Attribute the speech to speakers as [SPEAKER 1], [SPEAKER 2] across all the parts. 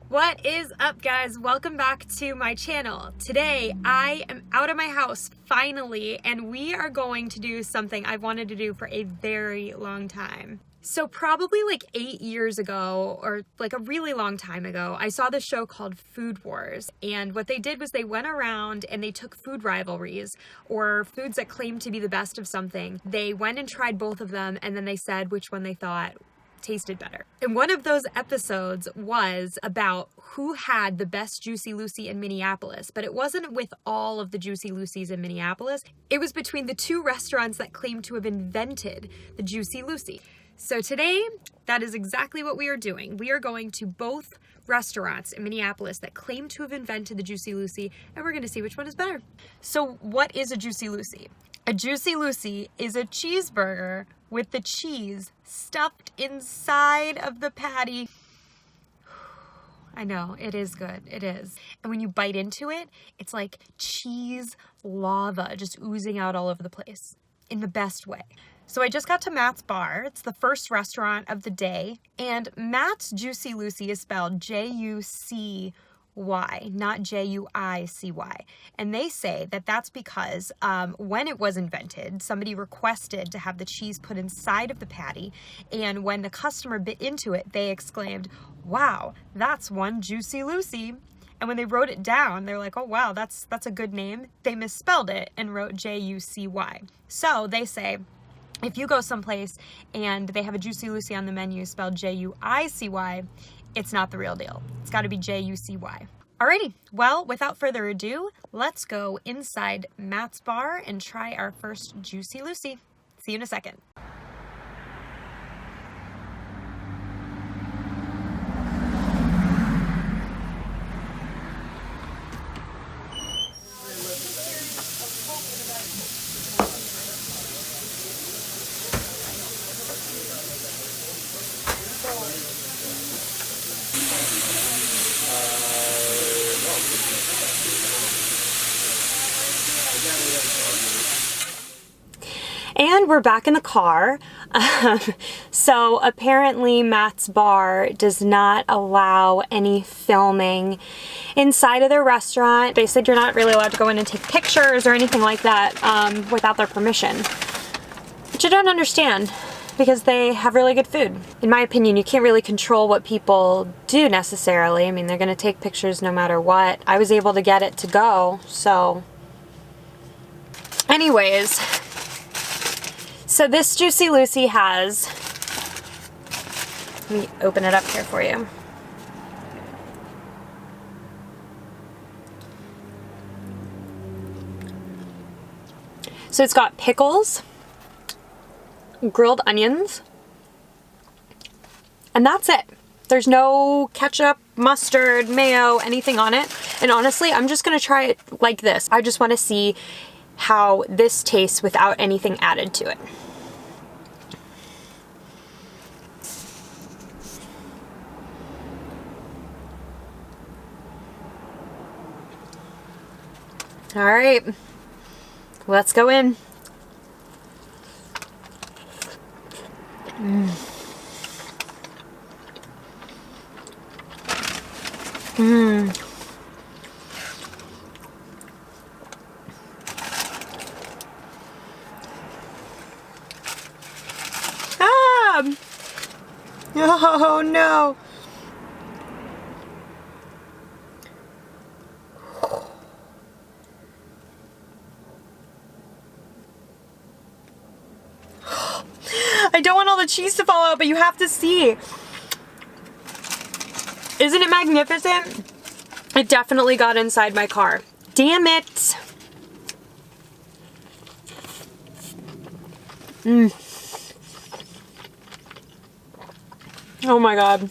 [SPEAKER 1] What is up, guys? Welcome back to my channel. Today I am out of my house finally, and we are going to do something I've wanted to do for a very long time. So probably like 8 years ago, or like a really long time ago, I saw this show called Food Wars, and what they did was they went around and they took food rivalries or foods that claimed to be the best of something. They went and tried both of them, and then they said which one they thought tasted better. And one of those episodes was about who had the best Jucy Lucy in Minneapolis, but it wasn't with all of the Jucy Lucys in Minneapolis. It was between the two restaurants that claimed to have invented the Jucy Lucy. So today, that is exactly what we are doing. We are going to both restaurants in Minneapolis that claim to have invented the Jucy Lucy, and we're going to see which one is better. So what is a Jucy Lucy? A Jucy Lucy is a cheeseburger with the cheese stuffed inside of the patty. I know, it is good, it is. And when you bite into it, it's like cheese lava just oozing out all over the place in the best way. So I just got to Matt's Bar. It's the first restaurant of the day, and Matt's Jucy Lucy is spelled Jucy, not Juicy. And they say that that's because when it was invented, somebody requested to have the cheese put inside of the patty, and when the customer bit into it, they exclaimed, "Wow, that's one Jucy Lucy." And when they wrote it down, they're like, "Oh wow, that's a good name." They misspelled it and wrote Jucy. So they say, if you go someplace and they have a Jucy Lucy on the menu spelled Juicy, it's not the real deal. It's got to be Jucy. Alrighty, well, without further ado, let's go inside Matt's Bar and try our first Jucy Lucy. See you in a second. And we're back in the car. So apparently Matt's Bar does not allow any filming inside of their restaurant. They said you're not really allowed to go in and take pictures or anything like that without their permission, which I don't understand because they have really good food. In my opinion, you can't really control what people do necessarily. I mean, they're gonna take pictures no matter what. I was able to get it to go, so. Anyways, so this Jucy Lucy has, let me open it up here for you. So it's got pickles, grilled onions, and that's it. There's no ketchup, mustard, mayo, anything on it. And honestly, I'm just gonna try it like this. I just wanna see how this tastes without anything added to it. All right, let's go in. Oh no. I don't want all the cheese to fall out, but you have to see. Isn't it magnificent? It definitely got inside my car. Damn it. Oh my God.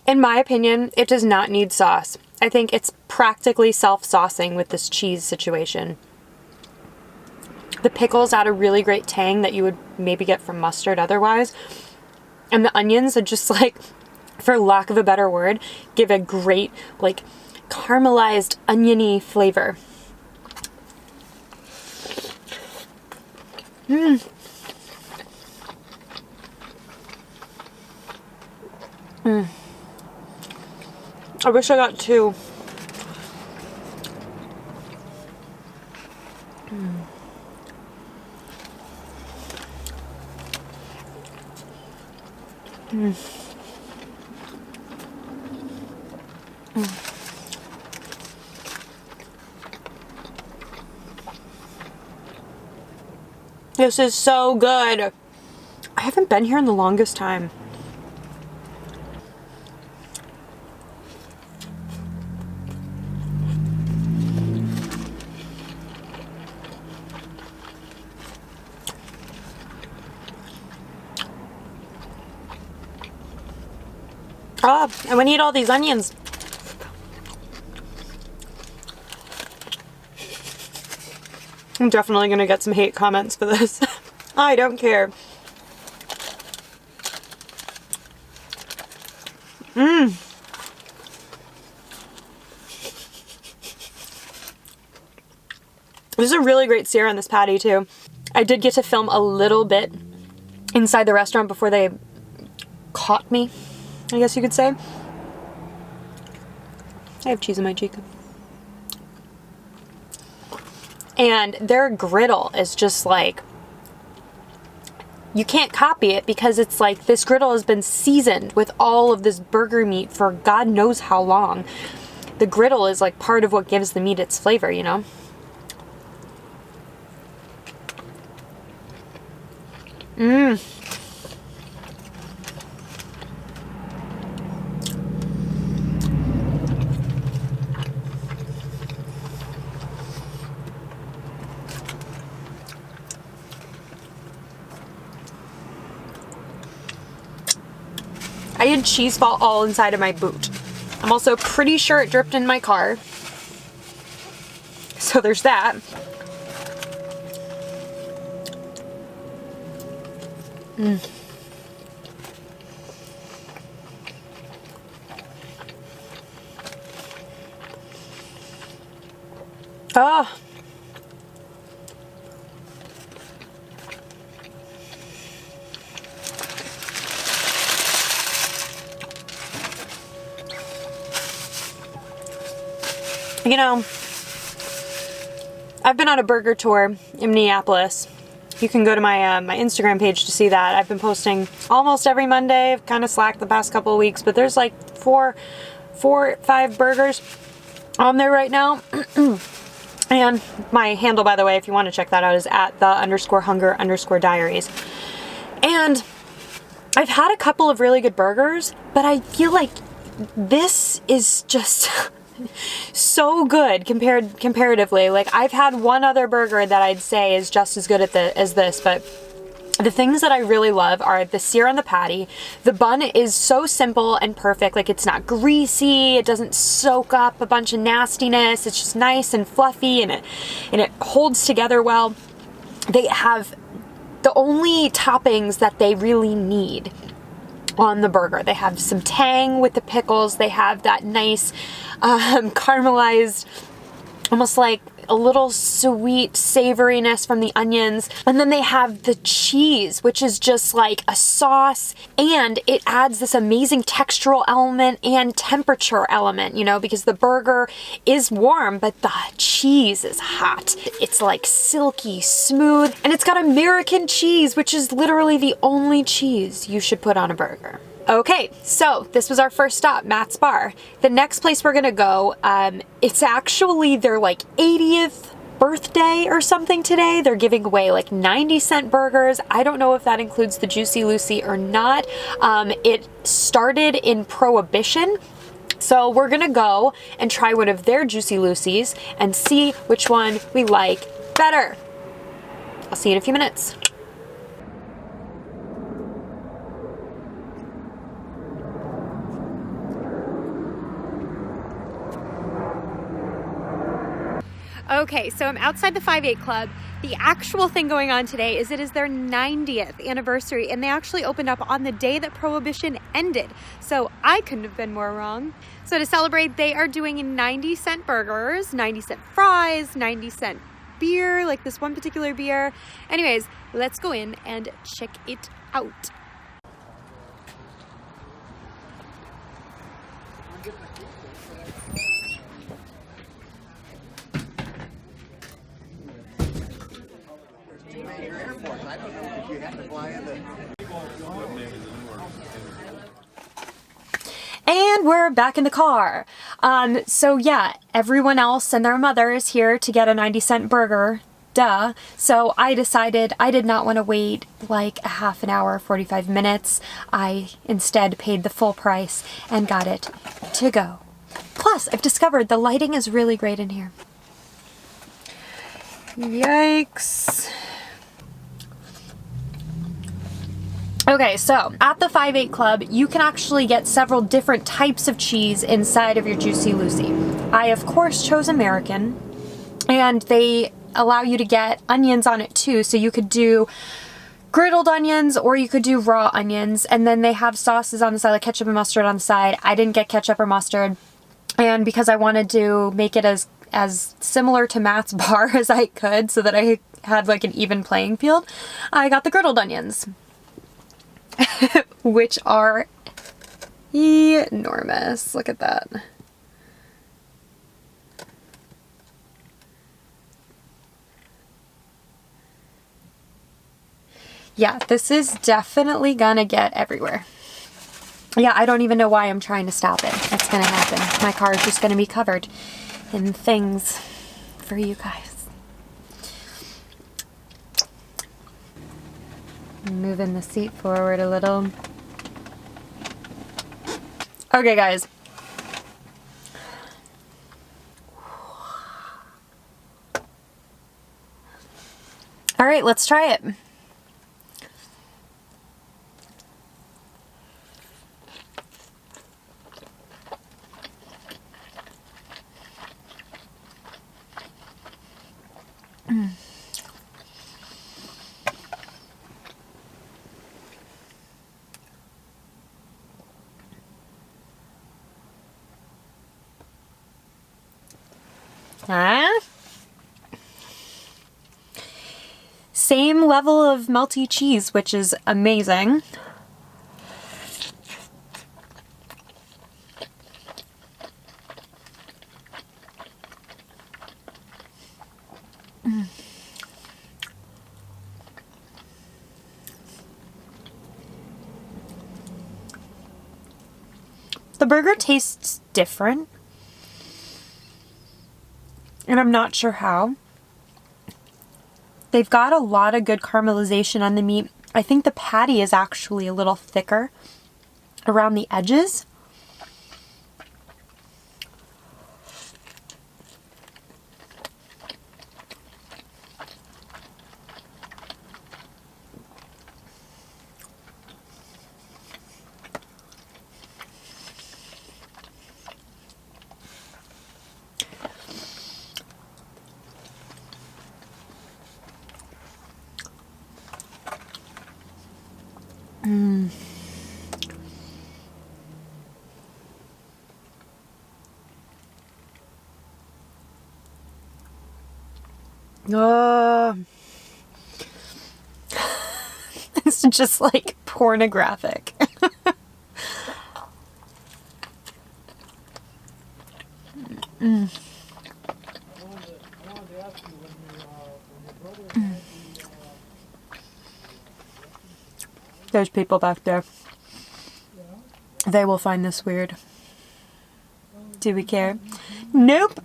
[SPEAKER 1] In my opinion, it does not need sauce. I think it's practically self-saucing with this cheese situation. The pickles add a really great tang that you would maybe get from mustard otherwise. And the onions are just like, for lack of a better word, give a great like caramelized oniony flavor. I wish I got two. This is so good. I haven't been here in the longest time. Oh, I'm gonna eat all these onions. I'm definitely gonna get some hate comments for this. I don't care. There's a really great sear on this patty too. I did get to film a little bit inside the restaurant before they caught me, I guess you could say. I have cheese in my cheek. And their griddle is just like, you can't copy it because it's like this griddle has been seasoned with all of this burger meat for God knows how long. The griddle is like part of what gives the meat its flavor, you know? I had cheese fall all inside of my boot. I'm also pretty sure it dripped in my car. So there's that. Oh. You know, I've been on a burger tour in Minneapolis. You can go to my my Instagram page to see that. I've been posting almost every Monday. I've kind of slacked the past couple of weeks, but there's like four, 5 burgers on there right now. And my handle, by the way, if you want to check that out, is at @the_hunger_diaries. And I've had a couple of really good burgers, but I feel like this is just so good comparatively. Like, I've had one other burger that I'd say is just as good as this, but the things that I really love are the sear on the patty. The bun is so simple and perfect. Like, it's not greasy. It doesn't soak up a bunch of nastiness. It's just nice and fluffy, and it holds together well. They have the only toppings that they really need on the burger. They have some tang with the pickles. They have that nice caramelized, almost like a little sweet savoriness from the onions. And then they have the cheese, which is just like a sauce, and it adds this amazing textural element and temperature element, you know, because the burger is warm, but the cheese is hot. It's like silky smooth, and it's got American cheese, which is literally the only cheese you should put on a burger. Okay, so this was our first stop, Matt's Bar. The next place we're gonna go, it's actually their like 80th birthday or something today. They're giving away like 90-cent burgers. I don't know if that includes the Jucy Lucy or not. It started in Prohibition. So we're gonna go and try one of their Jucy Lucy's and see which one we like better. I'll see you in a few minutes. Okay, so I'm outside the 5-8 Club. The actual thing going on today is it is their 90th anniversary, and they actually opened up on the day that Prohibition ended. So I couldn't have been more wrong. So to celebrate, they are doing 90-cent burgers, 90-cent fries, 90-cent beer, like this one particular beer. Anyways, let's go in and check it out. And we're back in the car. So yeah, everyone else and their mother is here to get a 90-cent burger. Duh. So I decided I did not want to wait like a half an hour, 45 minutes. I instead paid the full price and got it to go. Plus, I've discovered the lighting is really great in here. Yikes. Okay, so at the 5-8 Club, you can actually get several different types of cheese inside of your Jucy Lucy. I, of course, chose American, and they allow you to get onions on it too, so you could do griddled onions or you could do raw onions, and then they have sauces on the side, like ketchup and mustard on the side. I didn't get ketchup or mustard, and because I wanted to make it as similar to Matt's bar as I could so that I had like an even playing field, I got the griddled onions. Which are enormous. Look at that. Yeah, this is definitely gonna get everywhere. Yeah, I don't even know why I'm trying to stop it. It's gonna happen. My car is just gonna be covered in things for you guys. Moving the seat forward a little. Okay, guys. All right, let's try it. Same level of melty cheese, which is amazing. The burger tastes different, and I'm not sure how. They've got a lot of good caramelization on the meat. I think the patty is actually a little thicker around the edges. Oh, it's just like pornographic. There's people back there. They will find this weird. Do we care? Nope.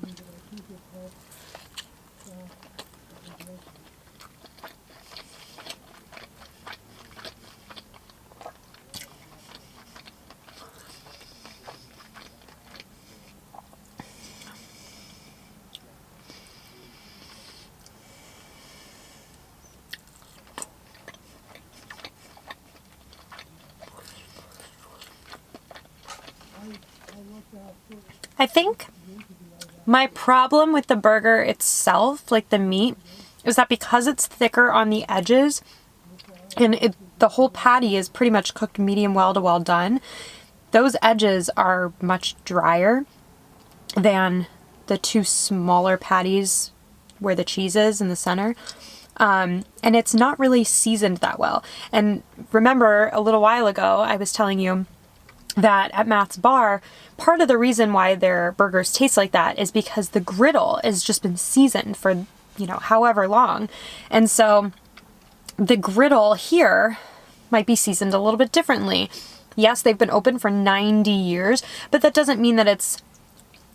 [SPEAKER 1] I think My problem with the burger itself, like the meat, is that because it's thicker on the edges and the whole patty is pretty much cooked medium well to well done, those edges are much drier than the two smaller patties where the cheese is in the center. And it's not really seasoned that well. And remember, a little while ago, I was telling you that at Matt's Bar, part of the reason why their burgers taste like that is because the griddle has just been seasoned for, you know, however long. And so the griddle here might be seasoned a little bit differently. Yes, they've been open for 90 years, but that doesn't mean that it's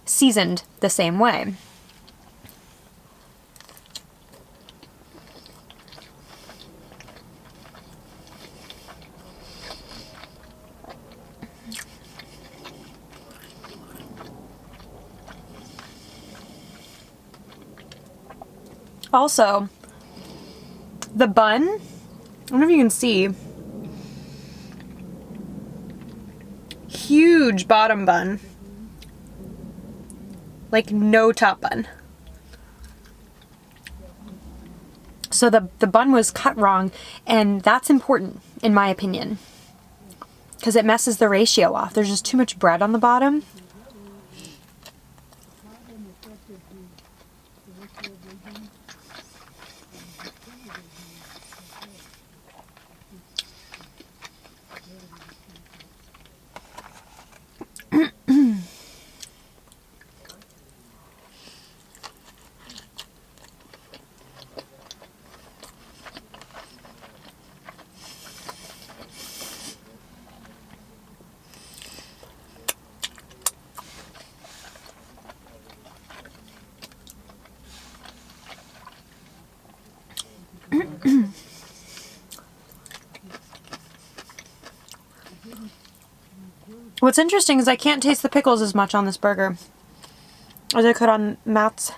[SPEAKER 1] seasoned the same way. Also, the bun, I don't know if you can see, huge bottom bun, like no top bun. So the bun was cut wrong, and that's important in my opinion because it messes the ratio off. There's just too much bread on the bottom. What's interesting is I can't taste the pickles as much on this burger as I could on Matt's.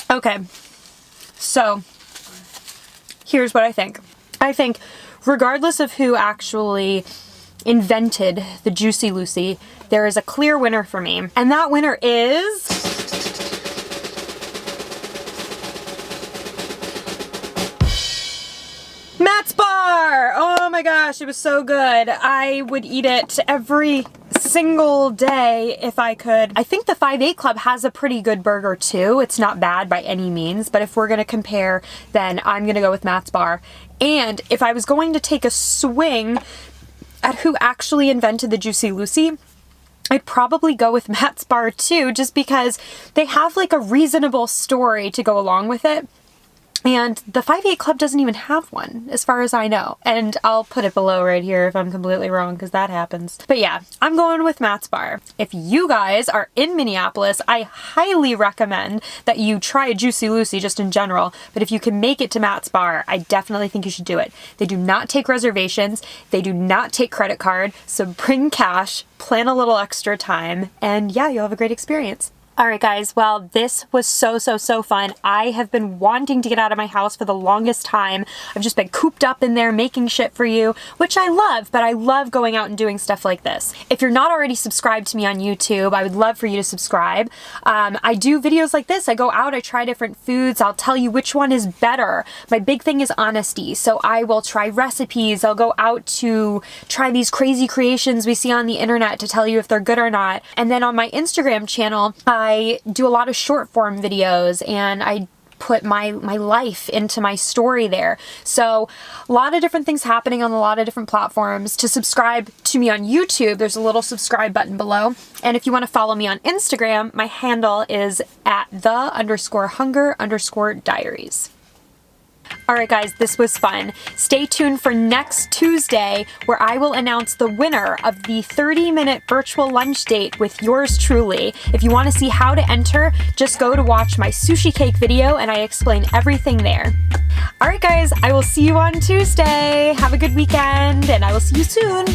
[SPEAKER 1] Okay, so here's what I think. I think regardless of who actually invented the Jucy Lucy, there is a clear winner for me. And that winner is... Matt's Bar! Oh my gosh, it was so good. I would eat it every single day if I could. I think the 5-8 Club has a pretty good burger too. It's not bad by any means, but if we're gonna compare, then I'm gonna go with Matt's Bar. And if I was going to take a swing at who actually invented the Jucy Lucy, I'd probably go with Matt's Bar too, just because they have like a reasonable story to go along with it. And the 5-8 Club doesn't even have one, as far as I know. And I'll put it below right here if I'm completely wrong, because that happens. But yeah, I'm going with Matt's Bar. If you guys are in Minneapolis, I highly recommend that you try a Jucy Lucy just in general. But if you can make it to Matt's Bar, I definitely think you should do it. They do not take reservations. They do not take credit card. So bring cash, plan a little extra time, and yeah, you'll have a great experience. All right, guys, well, this was so fun. I have been wanting to get out of my house for the longest time. I've just been cooped up in there making shit for you, which I love, but I love going out and doing stuff like this. If you're not already subscribed to me on YouTube, I would love for you to subscribe. I do videos like this. I go out, I try different foods. I'll tell you which one is better. My big thing is honesty. So I will try recipes. I'll go out to try these crazy creations we see on the internet to tell you if they're good or not. And then on my Instagram channel, I do a lot of short form videos and I put my life into my story there. So a lot of different things happening on a lot of different platforms. To subscribe to me on YouTube, there's a little subscribe button below. And if you want to follow me on Instagram, my handle is @the_hunger_diaries. Alright guys, this was fun. Stay tuned for next Tuesday where I will announce the winner of the 30-minute virtual lunch date with yours truly. If you want to see how to enter, just go to watch my sushi cake video and I explain everything there. Alright guys, I will see you on Tuesday. Have a good weekend and I will see you soon.